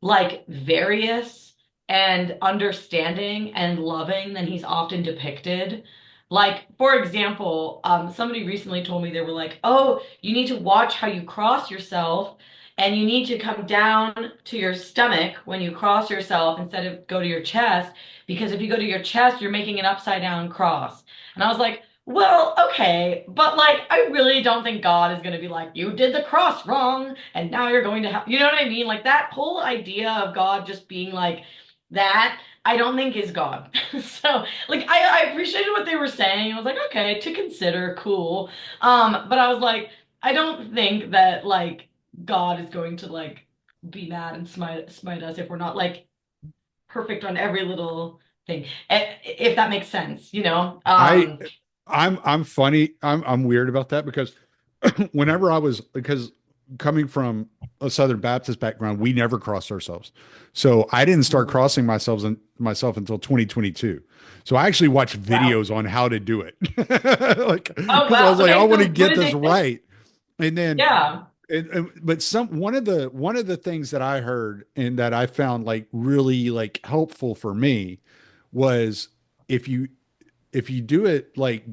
like various and understanding and loving than he's often depicted. Like, for example, somebody recently told me they were like, oh, you need to watch how you cross yourself and you need to come down to your stomach when you cross yourself instead of go to your chest, because if you go to your chest, you're making an upside down cross. And I was like, well, okay, but like, I really don't think God is going to be like, you did the cross wrong, and now you're going to have, you know what I mean? Like, that whole idea of God just being like that, I don't think is God. So, like, I appreciated what they were saying. I was like, okay, to consider, cool. But I was like, I don't think that, like, God is going to, like, be mad and smite us if we're not, like, perfect on every little thing, if that makes sense, you know? I I'm funny. I'm weird about that because whenever I was because coming from a Southern Baptist background, we never crossed ourselves. So I didn't start Mm. crossing myself until 2022. So I actually watched Wow. videos on how to do it. Like Oh, because I wow. was like, I Okay, want to so what get did this they say? right. And then Yeah. but one of the things that I heard and that I found like really like helpful for me was if you do it like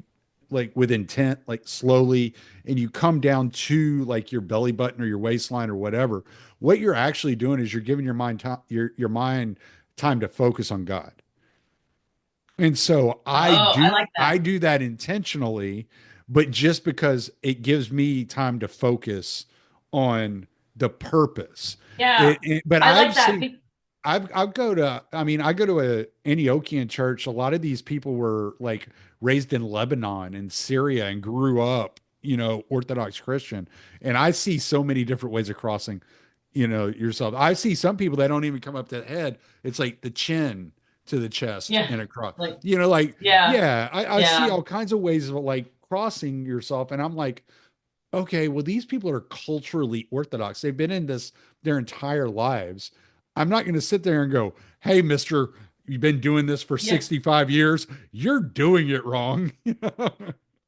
with intent, like slowly, and you come down to like your belly button or your waistline or whatever, what you're actually doing is you're giving your mind time, your mind time to focus on God. And so Oh, I like that. I do that intentionally, but just because it gives me time to focus on the purpose. Yeah. But I I've like that. seen I'll go to I mean I go to a Antiochian church. A lot of these people were like raised in Lebanon and Syria and grew up, Orthodox Christian. And I see so many different ways of crossing, yourself. I see some people that don't even come up to the head. It's like the chin to the chest Yeah. and across. Like, Like, yeah. yeah, I see Yeah. all kinds of ways of like crossing yourself. And I'm like, okay, well, these people are culturally Orthodox. They've been in this their entire lives. I'm not going to sit there and go, hey, mister, you've been doing this for Yeah. 65 years. You're doing it wrong.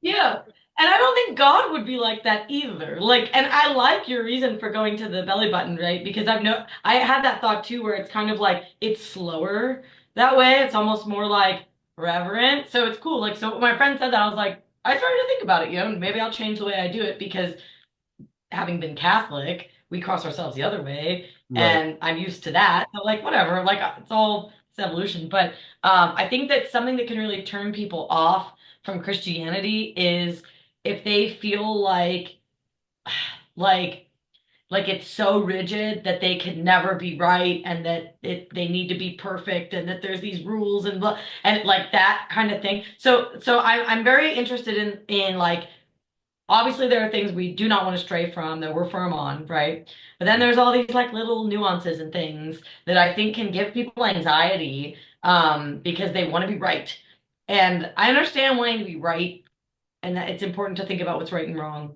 Yeah. And I don't think God would be like that either. Like, and I like your reason for going to the belly button, right? Because I had that thought too, where it's kind of like it's slower that way. It's almost more like reverent. So it's cool. Like, so when my friend said that, I was like, I started to think about it, maybe I'll change the way I do it because having been Catholic, we cross ourselves the other way, Right. and I'm used to that. So like whatever, like it's evolution. But I think that something that can really turn people off from Christianity is if they feel like like it's so rigid that they can never be right and that they need to be perfect and that there's these rules and and like that kind of thing. So I'm very interested in like obviously there are things we do not want to stray from that we're firm on, right? But then there's all these like little nuances and things that I think can give people anxiety because they want to be right. And I understand wanting to be right and that it's important to think about what's right and wrong.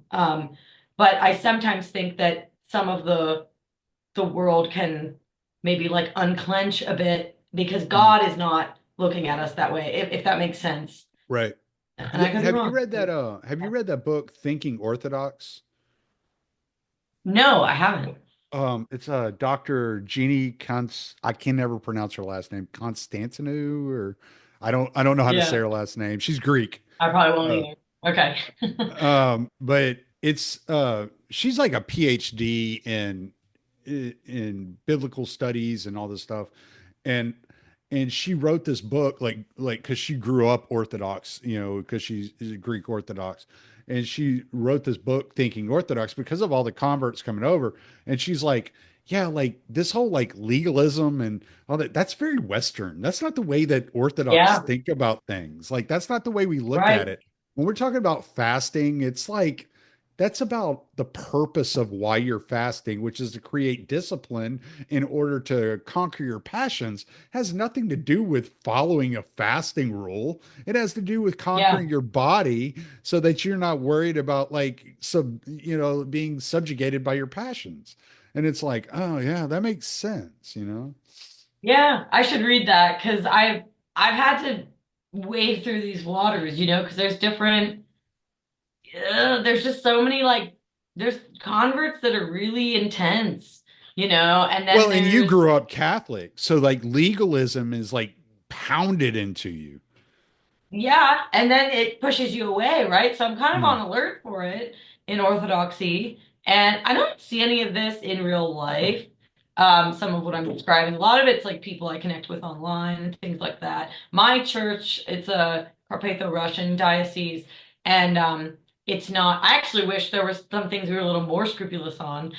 But I sometimes think that some of the world can maybe like unclench a bit because Mm. God is not looking at us that way, if that makes sense. Right. And I could be Have you wrong. read that have you read that book Thinking Orthodox? No, I haven't. It's Dr. Jeannie Const I can never pronounce her last name. Constantinou or I don't know how to say Yeah. her last name. She's Greek. I probably won't Uh, either. Okay. but it's she's like a PhD in biblical studies and all this stuff. And she wrote this book like because she grew up Orthodox, because she's Greek Orthodox. And she wrote this book thinking Orthodox because of all the converts coming over. And she's like, yeah, like this whole like legalism and all that, that's very Western. That's not the way that Orthodox Yeah, think about things. Like that's not the way we look at right. it. When we're talking about fasting, it's like that's about the purpose of why you're fasting, which is to create discipline in order to conquer your passions. Has nothing to do with following a fasting rule. It has to do with Yeah. conquering your body so that you're not worried about like being subjugated by your passions. And it's like, oh yeah, that makes sense. Yeah, I should read that because I've had to wade through these waters, because there's just so many like there's converts that are really intense, and then Well, and you there's grew up Catholic, so like legalism is like pounded into you. yeah, and then it pushes you away, right? So I'm kind of Hmm. on alert for it in Orthodoxy, and I don't see any of this in real life. Some of what I'm describing, a lot of it's like people I connect with online and things like that. My church, it's a Carpatho-Russian diocese, and it's not. I actually wish there was some things we were a little more scrupulous on,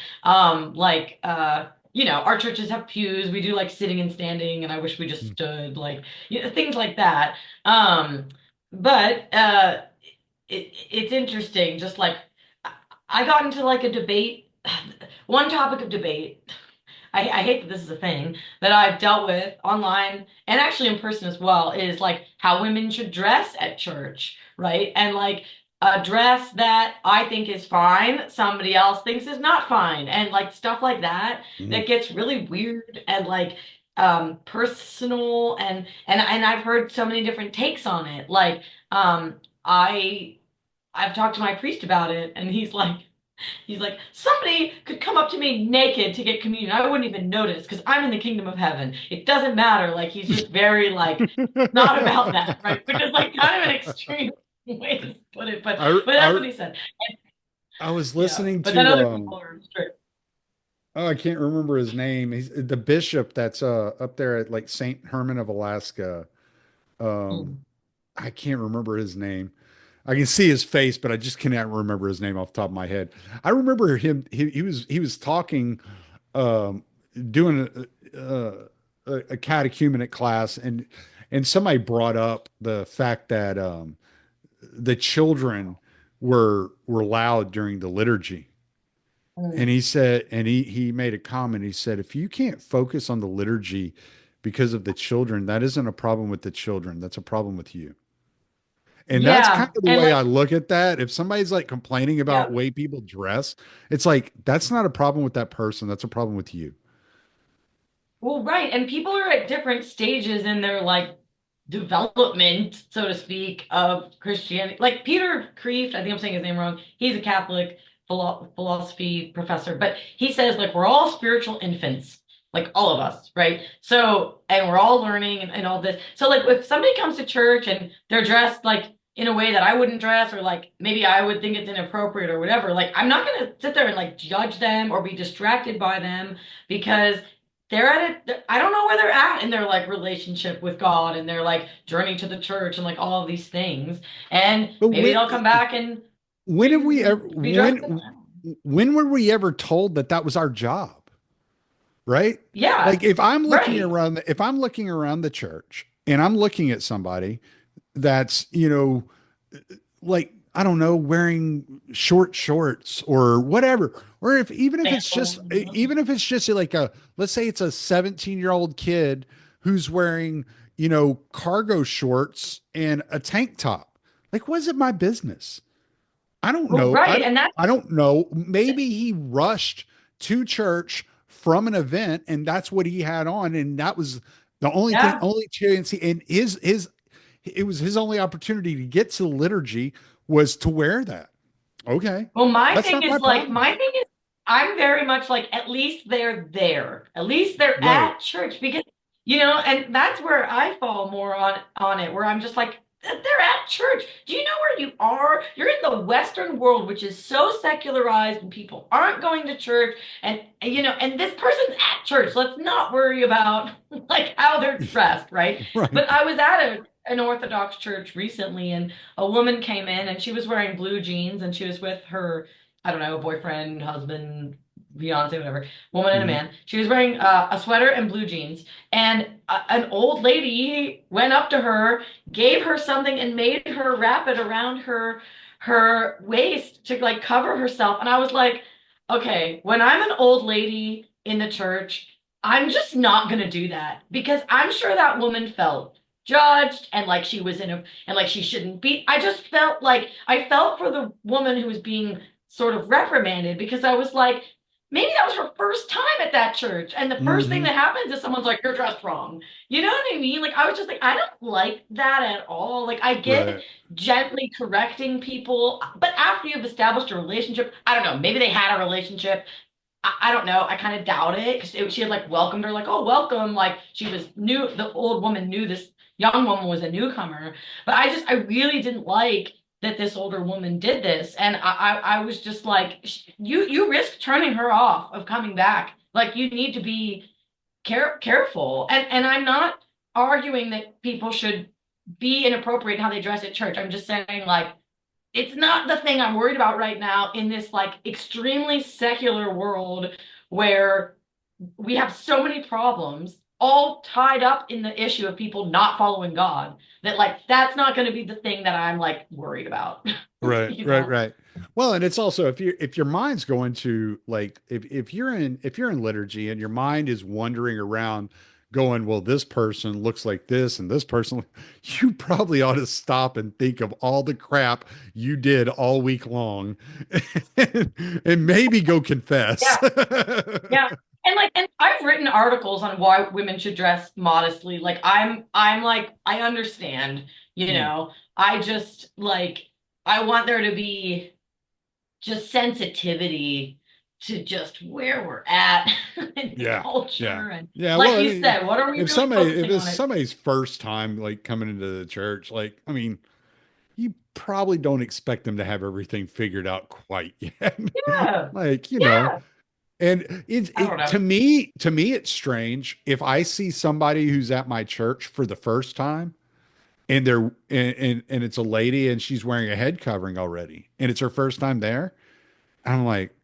like our churches have pews. We do like sitting and standing, and I wish we just stood, like things like that. Um, but it's interesting. Just like I got into like a debate, one topic of debate. I hate that this is a thing that I've dealt with online and actually in person as well, is like how women should dress at church, right? And like a dress that I think is fine, somebody else thinks is not fine, and like stuff like that Hmm. that gets really weird and like personal and I've heard so many different takes on it. Like um I I've talked to my priest about it and he's like, somebody could come up to me naked to get communion. I wouldn't even notice because I'm in the kingdom of heaven. It doesn't matter. Like he's just very like not about that, right? Which is like kind of an extreme way to put it, but I, but that's I what he said. I was Yeah. listening But then to other people are strict. oh, I can't remember his name. He's the bishop that's up there at like Saint Herman of Alaska. Um Mm. I can't remember his name. I can see his face, but I just cannot remember his name off the top of my head. I remember him. He was talking, um, doing a catechumenate class, and somebody brought up the fact that the children were loud during the liturgy. And Mm. he said, and he made a comment. He said, if you can't focus on the liturgy because of the children, that isn't a problem with the children. That's a problem with you. And that's kind Yeah. of the And way like, I look at that. If somebody's like complaining about yeah. way people dress, it's like that's not a problem with that person. That's a problem with you. Well, right. And people are at different stages in their like development, so to speak, of Christianity. Like Peter Kreeft, I think I'm saying his name wrong. He's a Catholic philosophy professor, but he says like we're all spiritual infants, like all of us, right? So, and we're all learning and all this. So, like, if somebody comes to church and they're dressed like in a way that I wouldn't dress, or like maybe I would think it's inappropriate or whatever, like I'm not gonna sit there and like judge them or be distracted by them because they're at it. I don't know where they're at in their like relationship with God and their like journey to the church and like all of these things. And But maybe they'll come back and when have we ever be dressed different. when were we ever told that that was our job? Right? Yeah, Like right. if I'm looking around the church and I'm looking at somebody that's, like I don't know, wearing short shorts or whatever, or if Sandals. even if it's just like let's say it's a 17-year-old kid who's wearing, cargo shorts and a tank top. Like, what is it my business? I don't Well, know. right. And I don't know. Maybe he rushed to church from an event and that's what he had on. And that was the yeah. only chance and it was his only opportunity to get to the liturgy was to wear that. Okay. Well, my That's thing not my is like, problem. my thing is, I'm very much like, at least they're there. At least they're Right. at church because, and that's where I fall more on it, where I'm just like, they're at church. Do you know where you are? You're in the Western world, which is so secularized, and people aren't going to church. And this person's at church. Let's not worry about like how they're dressed, right? Right. But I was at an Orthodox church recently, and a woman came in, and she was wearing blue jeans, and she was with her, I don't know, boyfriend, husband, fiance, whatever, woman and a Mhm. man. She was wearing a sweater and blue jeans, and an old lady went up to her, gave her something, and made her wrap it around her waist to like cover herself. And I was like, okay, when I'm an old lady in the church, I'm just not gonna do that because I'm sure that woman felt judged and like she was in a and like she shouldn't be. I just felt like I felt for the woman who was being sort of reprimanded because I was like, maybe that was her first time at that church. And the first thing Mhm. that happens is someone's like, you're dressed wrong. You know what I mean? Like, I was just like, I don't like that at all. Like, I get Right. gently correcting people, but after you've established a relationship, I don't know, maybe they had a relationship. I don't know. I kind of doubt it because she had like welcomed her, like, oh, welcome. Like, she was new. The old woman knew this young woman was a newcomer. But I really didn't like that this older woman did this. And I was just like, you risk turning her off of coming back. Like, you need to be careful. And I'm not arguing that people should be inappropriate in how they dress at church. I'm just saying, like, it's not the thing I'm worried about right now in this like extremely secular world where we have so many problems all tied up in the issue of people not following God that like that's not going to be the thing that I'm like worried about. Right, you right, know? right. Well, and it's also if your mind's going to like if you're in liturgy and your mind is wandering around going, well, this person looks like this and this person, you probably ought to stop and think of all the crap you did all week long and maybe go confess. Yeah. Yeah. And I've written articles on why women should dress modestly. Like I'm like I understand, you Hmm. know. I just like I want there to be just sensitivity to just where we're at in the Yeah, yeah, culture. And yeah. like Well, I you mean, said, what are we if really somebody, if focusing it's on it? somebody's first time like coming into the church, like, I mean, you probably don't expect them to have everything figured out quite yet. Yeah. Like, Yeah. and I don't know. to me, it's strange if I see somebody who's at my church for the first time and and it's a lady and she's wearing a head covering already and it's her first time there. I'm like,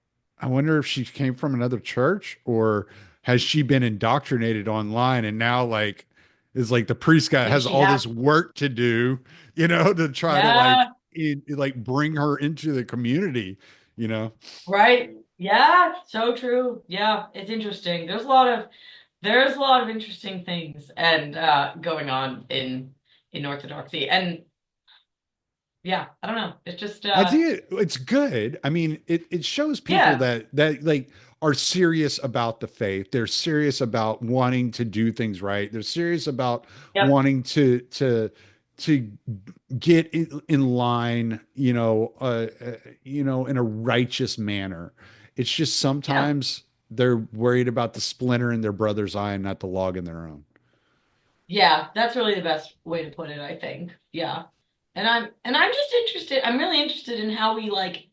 I wonder if she came from another church or has she been indoctrinated online and now like is like the priest guy Maybe has she all has. this work to do, to try to Yeah. like bring her into the community, you know? Right. Yeah. So true. Yeah. It's interesting. There's a lot of interesting things and going on in Orthodoxy. And yeah, I don't know. It's just I think it's good. I mean, it shows people yeah. that like are serious about the faith. They're serious about wanting to do things right. They're serious about Yep. wanting to get in line, in a righteous manner. It's just Yeah. sometimes they're worried about the splinter in their brother's eye and not the log in their own. Yeah, that's really the best way to put it, I think. Yeah. And I'm just interested, I'm really interested in how we like,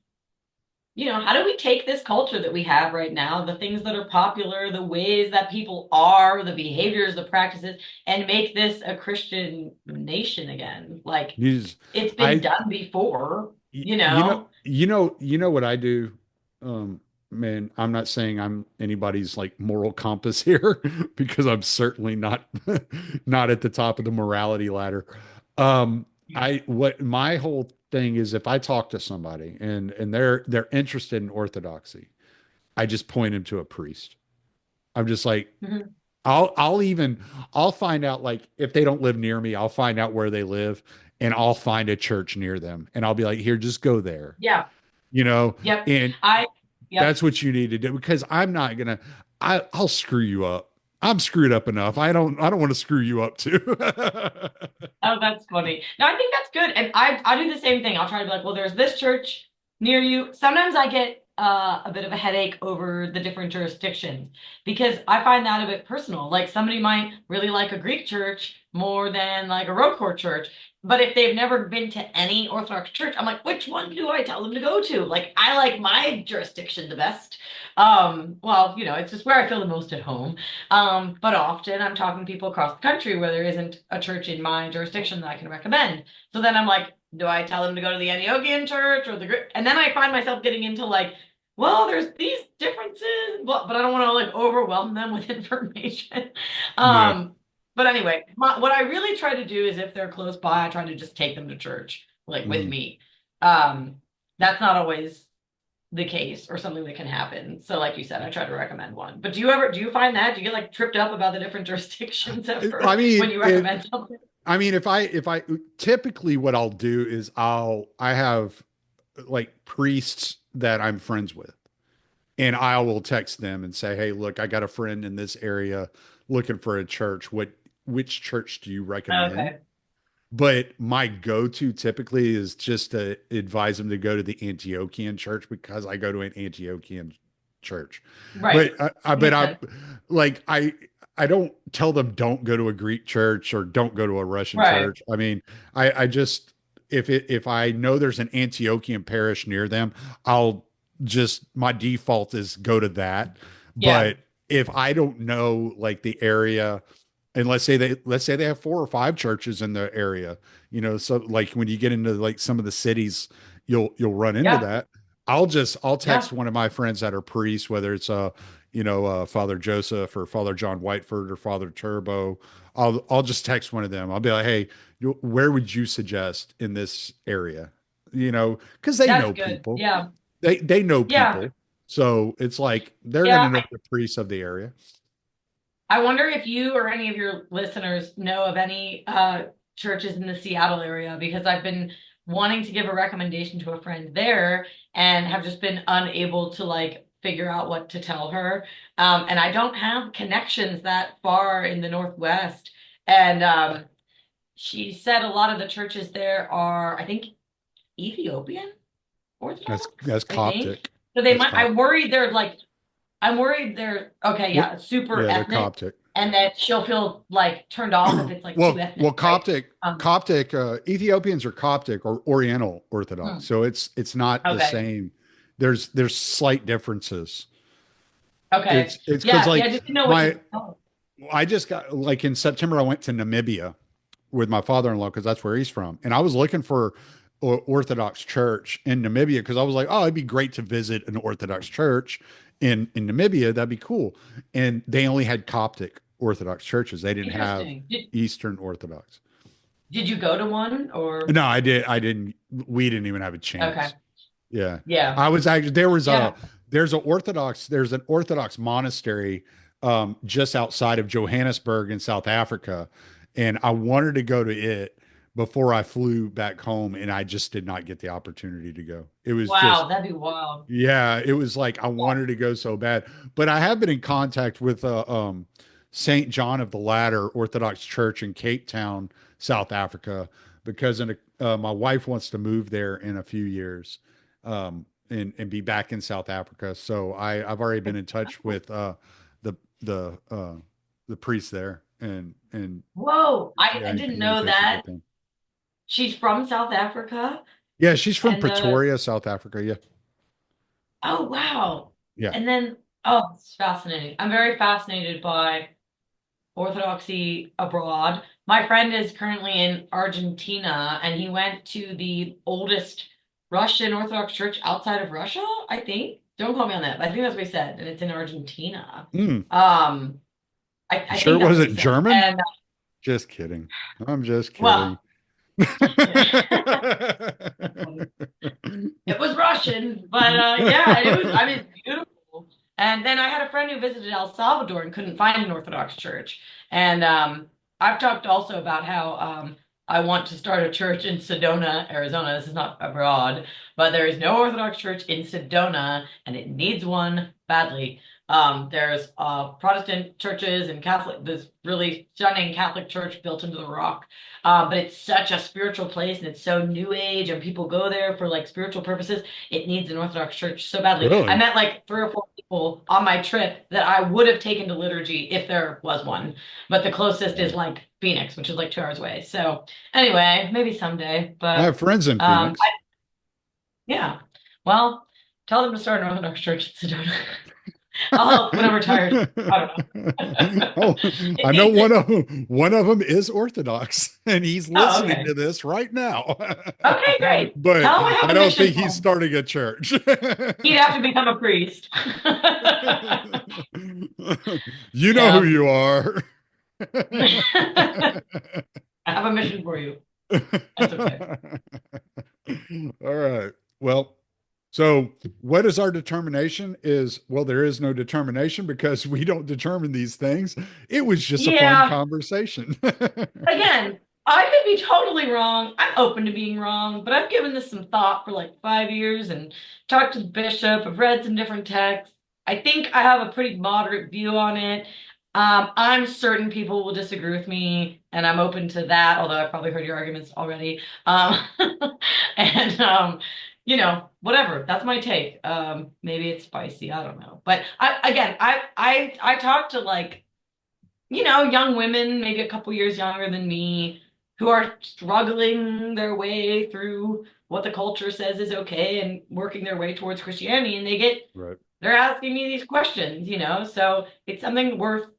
how do we take this culture that we have right now, the things that are popular, the ways that people are, the behaviors, the practices, and make this a Christian nation again? Like You just, it's been I done before, Y- you You know, know? what I do. Man, I'm not saying I'm anybody's like moral compass here because I'm certainly not not at the top of the morality ladder. I what my whole thing is if I talk to somebody and they're interested in orthodoxy, I just point them to a priest. I'm just like, Mhm. I'll find out like if they don't live near me, I'll find out where they live and I'll find a church near them and I'll be like, here, just go there, Yeah. you know, Yep. and I yep. that's what you need to do because I'm not gonna, I'll screw you up. I'm screwed up enough. I don't want to screw you up too. Oh, that's funny. No, I think that's good. And I do the same thing. I'll try to be like, well, there's this church near you. Sometimes I get a bit of a headache over the different jurisdictions because I find that a bit personal. Like somebody might really like a Greek church more than like a Rocourt church. But if they've never been to any Orthodox church, I'm like, which one do I tell them to go to? Like, I like my jurisdiction the best. Well, it's just where I feel the most at home. But often I'm talking to people across the country where there isn't a church in my jurisdiction that I can recommend. So then I'm like, do I tell them to go to the Antiochian church or and then I find myself getting into like, well, there's these differences, but I don't want to like overwhelm them with information. Yeah. Um, but anyway, what I really try to do is if they're close by, I try to just take them to church, like with Mm. me. Um, that's not always the case or something that can happen. So like you said, I try to recommend one. But do you find that? Do you get like tripped up about the different jurisdictions ever I when mean, you recommend something? if I typically what I'll do is I have like priests that I'm friends with, and I will text them and say, "Hey, look, I got a friend in this area looking for a church. Which church do you recommend?" Okay. But my go-to typically is just to advise them to go to the Antiochian church because I go to an Antiochian church. Right. But but Makes I sense. like I don't tell them don't go to a Greek church or don't go to a Russian Right. church. I mean, I just if I know there's an Antiochian parish near them, I'll just my default is go to that. Yeah. But if I don't know like the area, and let's say they have four or five churches in the area, so like when you get into like some of the cities, you'll run into Yeah. that. I'll text Yeah. one of my friends that are priests, whether it's Father Joseph or Father John Whiteford or Father Turbo. I'll just text one of them. I'll be like, hey, where would you suggest in this area? Because they That's know good. people. Yeah. They know Yeah. people. So it's like they're gonna Yeah. know the priests of the area. I wonder if you or any of your listeners know of any churches in the Seattle area because I've been wanting to give a recommendation to a friend there and have just been unable to like figure out what to tell her. And I don't have connections that far in the Northwest. And she said a lot of the churches there are, I think, Ethiopian Orthodox, That's I think. Coptic. So they That's might, Coptic. I'm worried they're okay, What? yeah, super Yeah, they're ethnic, Coptic. and that she'll feel like turned off if it's like too Well, ethnic, right? Coptic, Ethiopians are Coptic or Oriental Orthodox, Hmm, so it's not the okay, same. There's slight differences. okay, It's because yeah. See, I like just didn't know which. my Oh, I just got like in September I went to Namibia with my father-in-law because that's where he's from, and I was looking for Orthodox church in Namibia because I was like, oh, it'd be great to visit an Orthodox church in Namibia. That'd be cool. And they only had Coptic Orthodox churches. They didn't have interesting. Eastern Orthodox. Did you go to one or? No, I did. I didn't. We didn't even have a Okay, chance. Yeah, yeah, I was actually yeah. there's an Orthodox monastery just outside of Johannesburg in South Africa, and I wanted to go to it before I flew back home, and I just did not get the opportunity to go. It was Wow, just that'd be wild. yeah, it was like I wanted to go so bad, but I have been in contact with Saint John of the Ladder Orthodox Church in Cape Town, South Africa, because my wife wants to move there in a few years, and be back in South Africa. So I've already been in touch with the the uh, the priest there, and Whoa, I yeah, in didn't know communication that. with them. She's from South Africa, Yeah, she's from and Pretoria, South Africa. Yeah, oh wow, yeah. and then oh, it's fascinating. I'm very fascinated by Orthodoxy abroad. My friend is currently in Argentina and he went to the oldest Russian Orthodox church outside of Russia, I think. Don't quote me on that, but I think that's what he said, and it's in Argentina. Mm. Um, You I sure think it that's what he wasn't said. German? And Just kidding. I'm just kidding. well, it was Russian, but yeah, it was, I mean, it's beautiful. And then I had a friend who visited El Salvador and couldn't find an Orthodox church. And I've talked also about how I want to start a church in Sedona, Arizona. This is not abroad, but there is no Orthodox church in Sedona, and it needs one badly. There's Protestant churches and Catholic, this really stunning Catholic church built into the rock. But it's such a spiritual place and it's so new age and people go there for like spiritual purposes. It needs an Orthodox church so badly. I Really? met like three or four people on my trip that I would have taken to liturgy if there was one. But the closest is Wow. like Phoenix, which is like 2 hours away. So anyway, maybe someday. I But have friends in um, Phoenix. yeah. Well, tell them to start an Orthodox church in Sedona. I'll help when I'm retired. I don't know. Oh, It I know needs it. one of them is Orthodox, and he's Oh, listening okay. to this right now. Okay, great. But Tell him I have I a don't mission think for he's him. starting a church. He'd have to become a priest. You know who Yeah. you are. I have a mission for you. That's okay. All right. Well, so what is our determination? Is well, there is no determination because we don't determine these things. It was just a fun Yeah. conversation. Again, I could be totally wrong. I'm open to being wrong, but I've given this some thought for like 5 years and talked to the bishop. I've read some different texts. I think I have a pretty moderate view on it. I'm certain people will disagree with me, and I'm open to that, although I've probably heard your arguments already. And whatever. That's my take. Maybe it's spicy. I don't know. But I talked to like young women, maybe a couple years younger than me, who are struggling their way through what the culture says is okay and working their way towards Christianity. And Right. they're asking me these questions. So it's something worth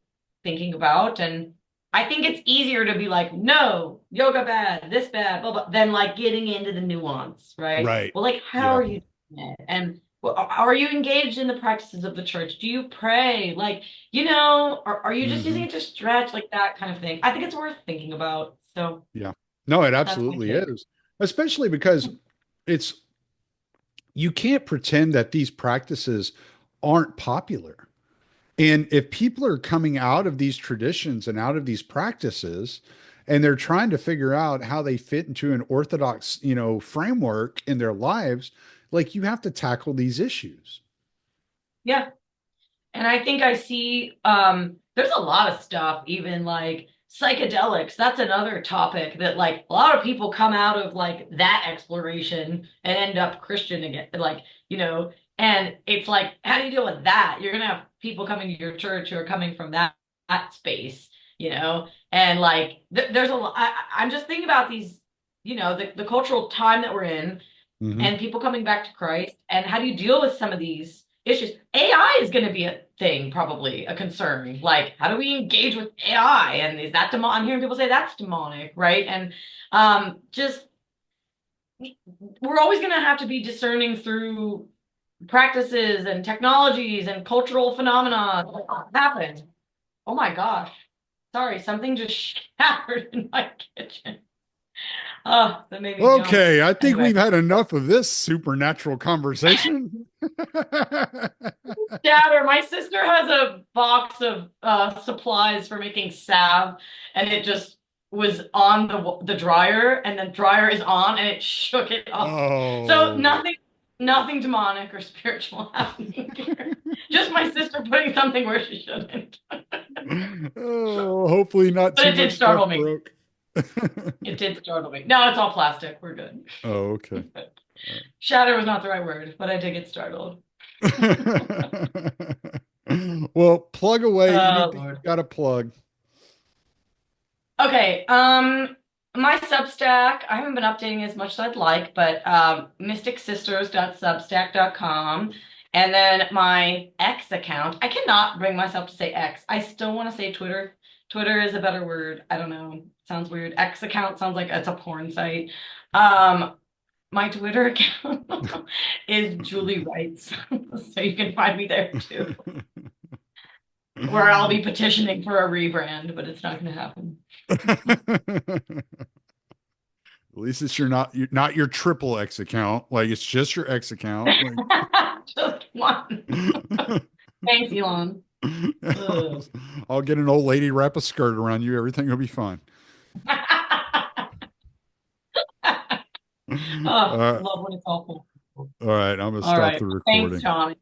thinking about. And I think it's easier to be like, no, yoga bad, this bad, blah, blah, than like getting into the nuance, right? Right. Well, like, how Yeah. are you doing it? And well, are you engaged in the practices of the church? Do you pray? Like, are you just using Hmm. it to stretch, like that kind of thing? I think it's worth thinking about. So Yeah. No, it that's my absolutely take. is. Especially because it's you can't pretend that these practices aren't popular. And if people are coming out of these traditions and out of these practices, and they're trying to figure out how they fit into an orthodox, framework in their lives, like you have to tackle these issues. Yeah. And I think I see there's a lot of stuff, even like psychedelics. That's another topic that like a lot of people come out of like that exploration and end up Christian again. Like, and it's like, how do you deal with that? You're gonna have people coming to your church who are coming from that space. And like there's a lot I'm just thinking about these, the cultural time that we're in Hmm. and people coming back to Christ. And how do you deal with some of these issues? AI is going to be a thing, probably a concern. Like, how do we engage with AI? And is that demonic? I'm hearing people say that's demonic, right? And just we're always going to have to be discerning through practices and technologies and cultural phenomena that happen. Oh my gosh. Sorry, something just shattered in my kitchen. Oh, that made me jump. Okay, I think Anyway. we've had enough of this supernatural conversation. Shatter. My sister has a box of supplies for making salve, and it just was on the dryer, and the dryer is on, and it shook it off. So Oh. nothing demonic or spiritual happening here. Just my sister putting something where she shouldn't. Oh, hopefully not But too it did much stuff startle me. broke. It did startle me. No, it's all plastic. We're good. Oh, okay. Shatter was not the right word, but I did get startled. Well, plug away Oh anything you Lord. got to plug. Okay, my Substack, I haven't been updating as much as I'd like, but mysticsisters.substack.com. And then my X account, I cannot bring myself to say X. I still want to say Twitter. Twitter is a better word. I don't know. Sounds weird. X account sounds like it's a porn site. Um, my Twitter account is Julie Wrights. So you can find me there too, where I'll be petitioning for a rebrand, but it's not going to happen. At least it's not your triple X account. Like it's just your X account. Like Just one. Thanks, Elon. Ugh. I'll get an old lady wrap a skirt around you. Everything will be fine. Oh, Uh, love when it's awful. all right, I'm gonna All stop right. the Thanks, recording. Sean.